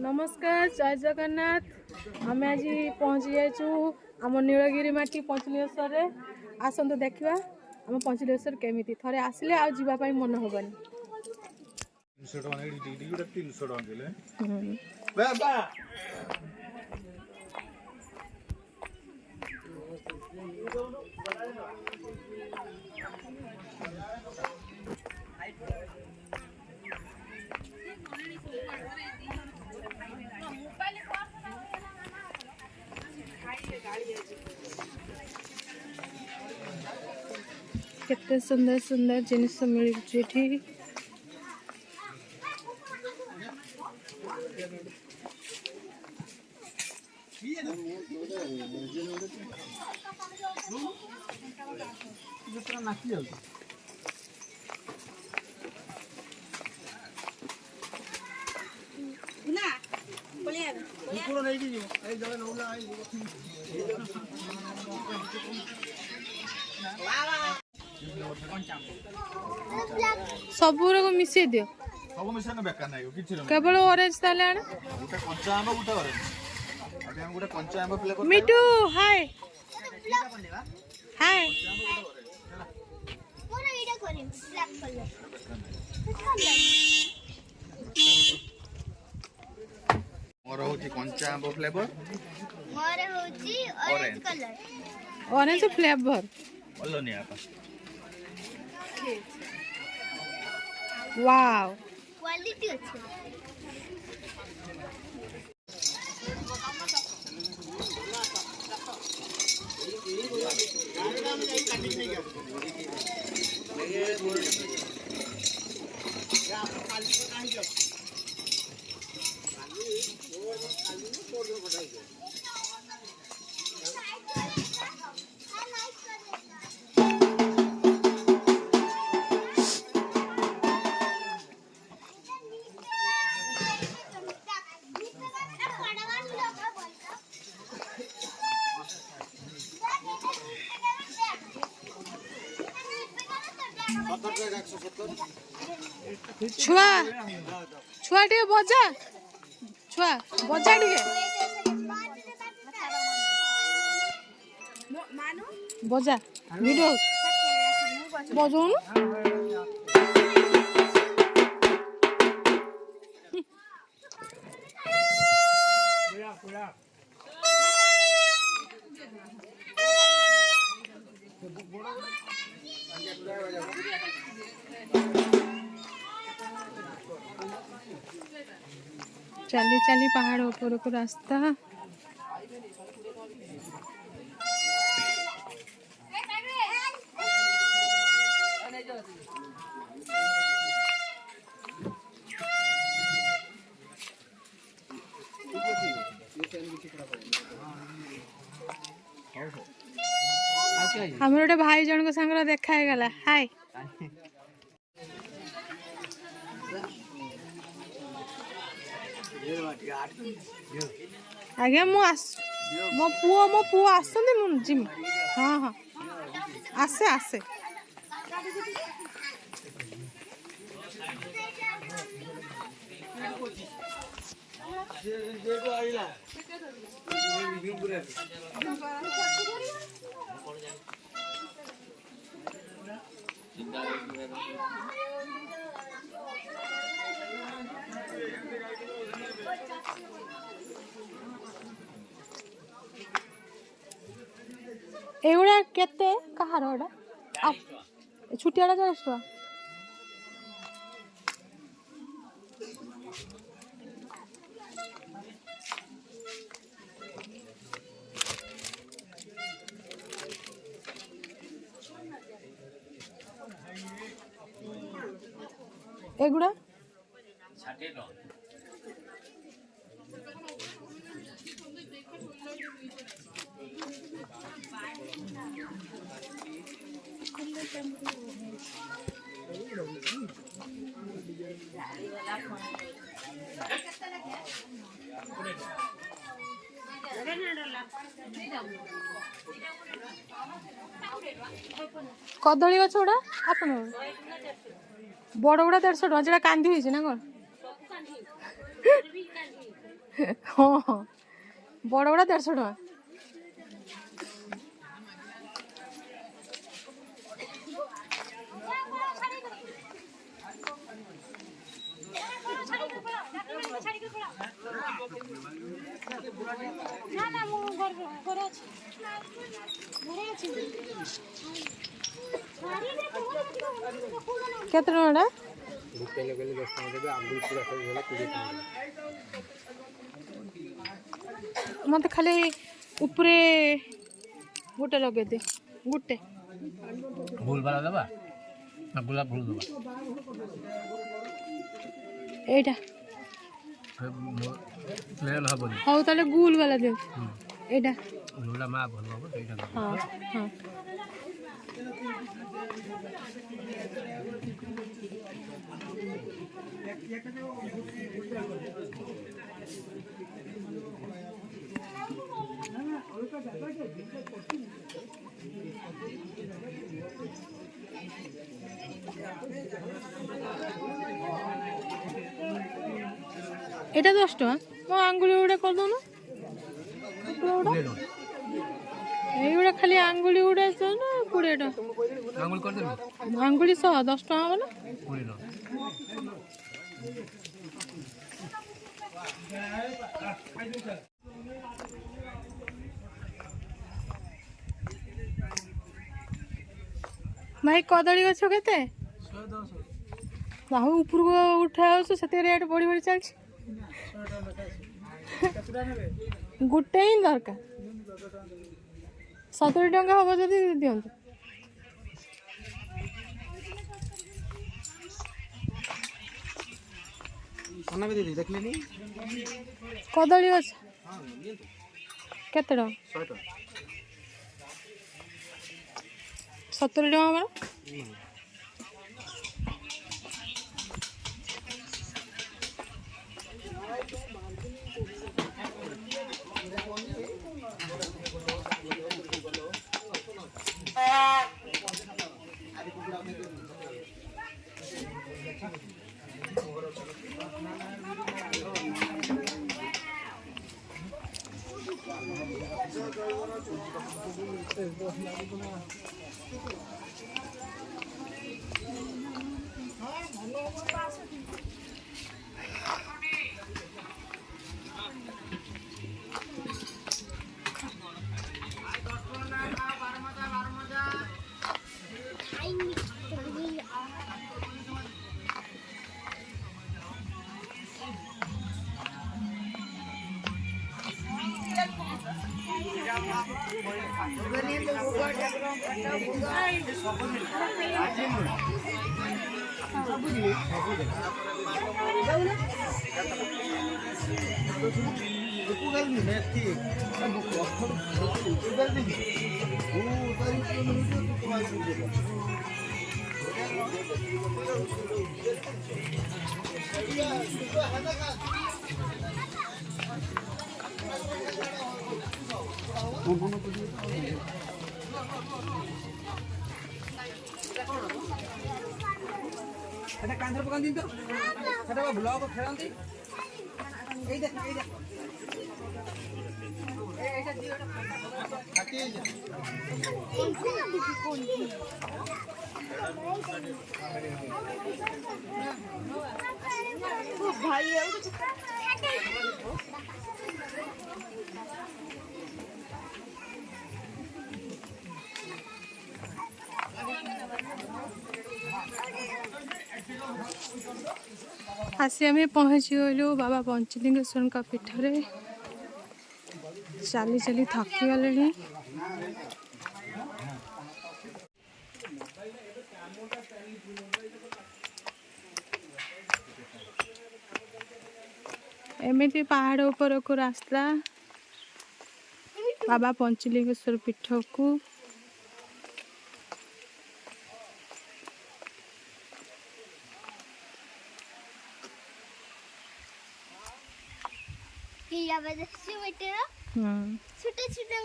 नमस्कार जय जगन्नाथ आम आज पहुँची जाइचु आम नीलगिरी माटी पंचलिंगेश्वर आसतु देखा आम पंचलिंगेश्वर केमिति थरे आसिले आ जीवाई मन हबनी केते सुंदर सुंदर जिनिस मिल सब मिसई दियो सब मिशन बेकार नाही किछि न केवल ऑरेंज ताले आने गुटा कंचा आंबा गुटा ऑरेंज अबे हम गुटा कंचा आंबा प्ले कर मिठू हाय हाय पूरा वीडियो करें ब्लैक कलर मोर होची कंचा आंबा फ्लेवर मोर होची ऑरेंज कलर ऑरेंज फ्लेवर बोलो नहीं आपा वाव क्वालिटी अच्छी छुआ छुआ टे बजा छुआ बजा टे बजा वीडियो बजाउनु चली चली पहाड़ ऊपर को रास्ता हमर गोटे भाई जन को संग देखा है गला हाय आगे मो पुओ आसते मु जिम हाँ हाँ आसे आसे एगुड़ा केते कहार एटा छुटियाटा 40 टका एगुड़ा 60 टका कदली गछ गुड़ा आपण बड़ गुड़ा 150 टका जेटा कांदी होइछ ना कोन ହଁ ହଁ ବଡ଼ ବଡ଼ 150 ଟଙ୍କା। କେତେ ଟଙ୍କା? ମତେ ଖାଲି ଉପରେ ଗୋଟେ ଲଗେଇ ଦେ ଗୋଟେ फूल वाला दबा ना गुलाब फूल दबा এইটা प्लेन हबनी ହଉ ତାହେଲେ ଗୁଲ ବାଲା ଦିଅ এইটা। जोला मा भल हबो ସେଇଟା दबा ହଁ ହଁ এটা 10 ଟଙ୍କା। ମୋ ଆଙ୍ଗୁଳି ଗୁଡ଼ା କରିଦଉନ এইগুଡ଼ା ଖାଲି ଆଙ୍ଗୁଳି ଗୁଡ଼ା ନା 20 ଟଙ୍କା आंगुल कर दे ଆଙ୍ଗୁଳି 100 10 ଟଙ୍କା ହବ ନା। 20 टका ଭାଇ କଦଳୀ ଗଛ କେତେ? ବାହୁ ଉପରକୁ ଉଠା ହଉଛି ସେତେ ରେଟ୍ ବଢ଼ି ବଢ଼ି ଚାଲିଛି। ଗୋଟେ ହିଁ ଦରକାର 70 ଟଙ୍କା ହବ ଯଦି ଦିଅନ୍ତୁ। କଦଳୀ ଗଛ କେତେ ଟଙ୍କା? 70 ଟଙ୍କା ଆମର। এটা কাঁধে পকান দিন তো সেটা ব্লগ খেলান্তি এই দেখ এই দেখ এইটা দিও কাটি যা ও ভাই आसी आम पहुँची गलु बाबा पंचलिंगेश्वर पीठरे चली चली थकी गले। एमती पहाड़ ऊपर को रास्ता बाबा पंचलिंगेश्वर पीठ को। आवाज छोटे छोटे